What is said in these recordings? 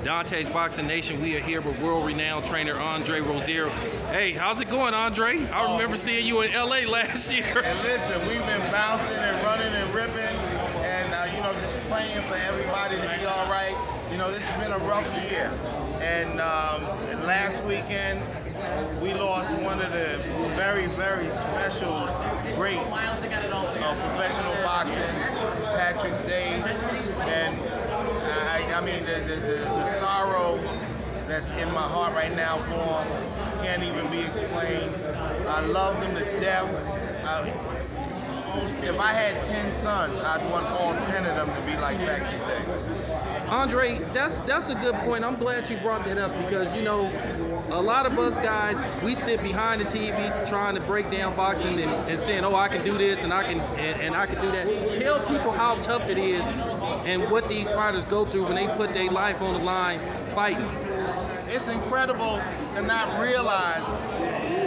Dante's Boxing Nation. We are here with world-renowned trainer Andre Rozier. Hey, how's it going, Andre? I remember seeing you in LA last year. And listen, we've been bouncing and running and ripping, and just praying for everybody to be all right. This has been a rough year, and last weekend we lost one of the very, very special greats of professional boxing, Patrick Day, and the sorrow that's in my heart right now for him can't even be explained. I loved him to death. If I had 10 sons, I'd want all 10 of them to be like Patrick Day. Andre, that's a good point. I'm glad you brought that up because, a lot of us guys, we sit behind the TV trying to break down boxing and saying, oh, I can do this and I can do that. Tell people how tough it is and what these fighters go through when they put their life on the line fighting. It's incredible to not realize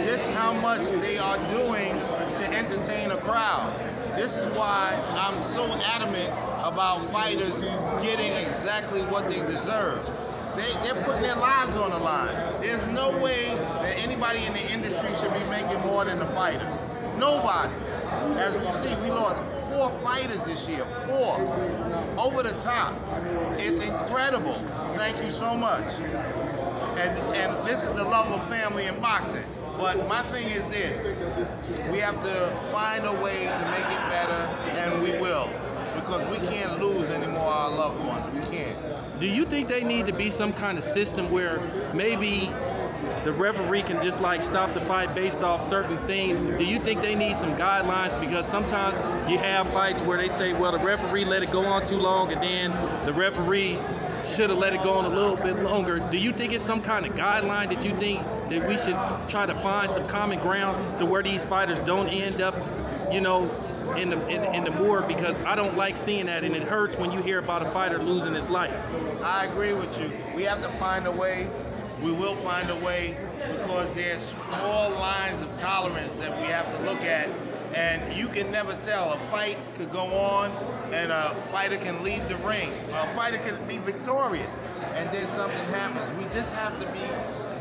just how much they are doing to entertain a crowd. This is why I'm so adamant about fighters getting exactly what they deserve. They're putting their lives on the line. There's no way that anybody in the industry should be making more than a fighter. Nobody. As we see, we lost 4 fighters this year. 4. Over the top. It's incredible. Thank you so much. And this is the love of family and boxing. But my thing is this, we have to find a way to make it better, and we will. Because we can't lose anymore our loved ones. We can't. Do you think they need to be some kind of system where maybe the referee can just stop the fight based off certain things? Do you think they need some guidelines? Because sometimes you have fights where they say, well, the referee let it go on too long, and then the referee should have let it go on a little bit longer. Do you think it's some kind of guideline that you think that we should try to find some common ground to where these fighters don't end up, in the board? Because I don't like seeing that, and it hurts when you hear about a fighter losing his life. I agree with you. We have to find a way. We will find a way because there's small lines of tolerance that we have to look at. And you can never tell. A fight could go on and a fighter can leave the ring. A fighter can be victorious and then something happens. We just have to be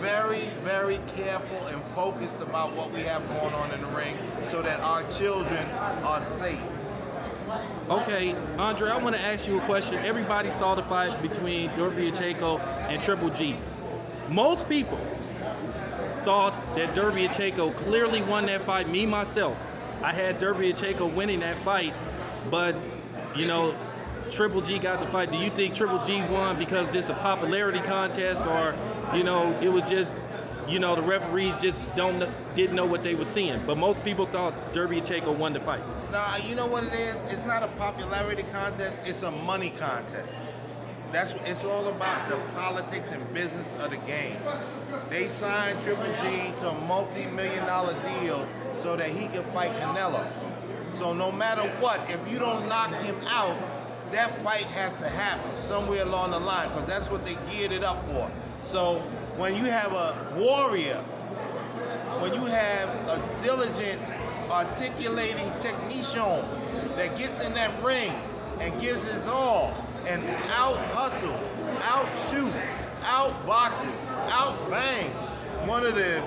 very, very careful and focused about what we have going on in the ring so that our children are safe. Okay, Andre, I want to ask you a question. Everybody saw the fight between Derby Pacheco and Triple G. Most people thought that Derby Pacheco clearly won that fight. Me, myself, I had Derby Pacheco winning that fight, but, Triple G got the fight. Do you think Triple G won because it's a popularity contest, or, it was just, the referees just didn't know what they were seeing? But most people thought Derby Pacheco won the fight. Nah, you know what it is? It's not a popularity contest. It's a money contest. It's all about the politics and business of the game. They signed Triple G to a multi-million-dollar deal so that he can fight Canelo. So no matter what, if you don't knock him out, that fight has to happen somewhere along the line because that's what they geared it up for. So when you have a warrior, when you have a diligent, articulating technician that gets in that ring and gives his all and out-hustles, out-shoots, out-boxes, out-bangs one of the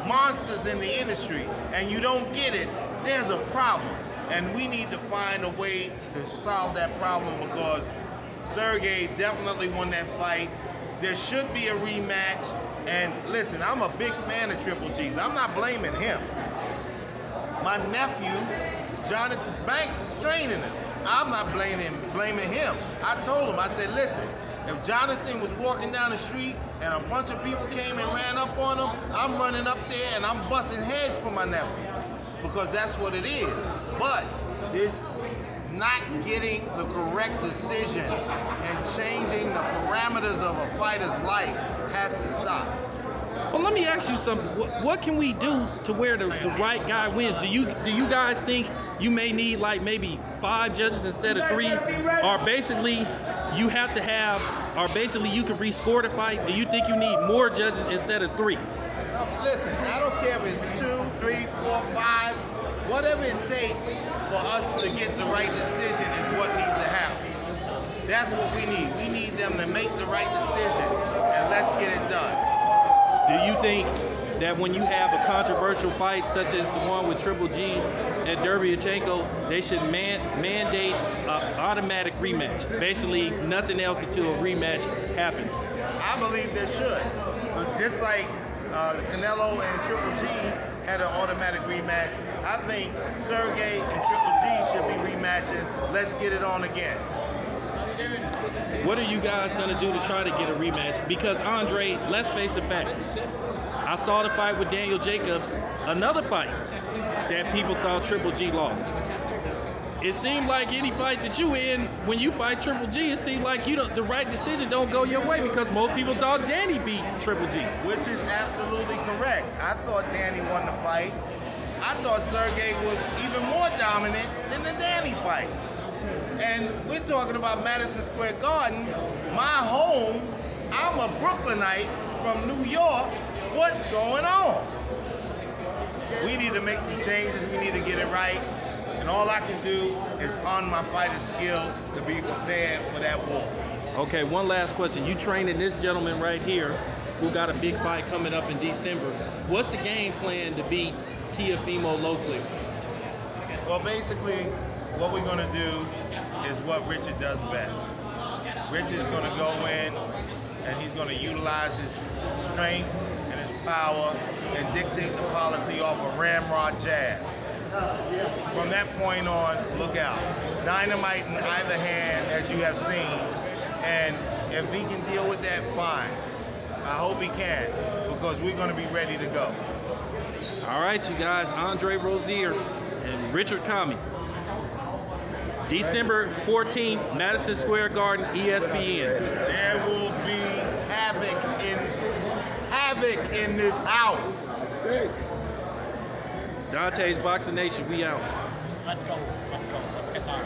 monsters in the industry, and you don't get it, there's a problem. And we need to find a way to solve that problem because Sergey definitely won that fight. There should be a rematch. And listen, I'm a big fan of Triple G's. I'm not blaming him. My nephew, Jonathan Banks, is training him. I'm not blaming him. I told him, I said, listen, if Jonathan was walking down the street and a bunch of people came and ran up on him, I'm running up there and I'm busting heads for my nephew because that's what it is. But this not getting the correct decision and changing the parameters of a fighter's life has to stop. Well, let me ask you something. What can we do to where the right guy wins? Do you guys think you may need maybe 5 judges instead of 3, or basically you have to have, or basically you can rescore the fight? Do you think you need more judges instead of 3? Listen, I don't care if it's 2, 3, 4, 5, whatever it takes for us to get the right decision is what needs to happen. That's what we need. We need them to make the right decision, and let's get it done. Do you think that when you have a controversial fight such as the one with Triple G and Derbyachenko, they should mandate an automatic rematch? Basically, nothing else until a rematch happens. I believe they should. Just like Canelo and Triple G had an automatic rematch, I think Sergey and Triple G should be rematching. Let's get it on again. What are you guys going to do to try to get a rematch? Because Andre, let's face the facts. I saw the fight with Daniel Jacobs, another fight that people thought Triple G lost. It seemed like any fight that you in, when you fight Triple G, it seemed like the right decision don't go your way because most people thought Danny beat Triple G. Which is absolutely correct. I thought Danny won the fight. I thought Sergey was even more dominant than the Danny fight. And we're talking about Madison Square Garden, my home. I'm a Brooklynite from New York. What's going on? We need to make some changes. We need to get it right. And all I can do is on my fighter skill to be prepared for that war. Okay, one last question. You training this gentleman right here who got a big fight coming up in December. What's the game plan to beat Teofimo Lopez? Well, basically, what we're going to do is what Richard does best. Richard's going to go in and he's going to utilize his strength and his power and dictate the policy off a ramrod jab. From that point on, look out. Dynamite in either hand, as you have seen. And if he can deal with that, fine. I hope he can, because we're going to be ready to go. All right, you guys, Andre Rozier and Richard Commey. December 14th, Madison Square Garden, ESPN. There will be havoc in this house. Dante's Boxing Nation, we out. Let's go. Let's go. Let's get down.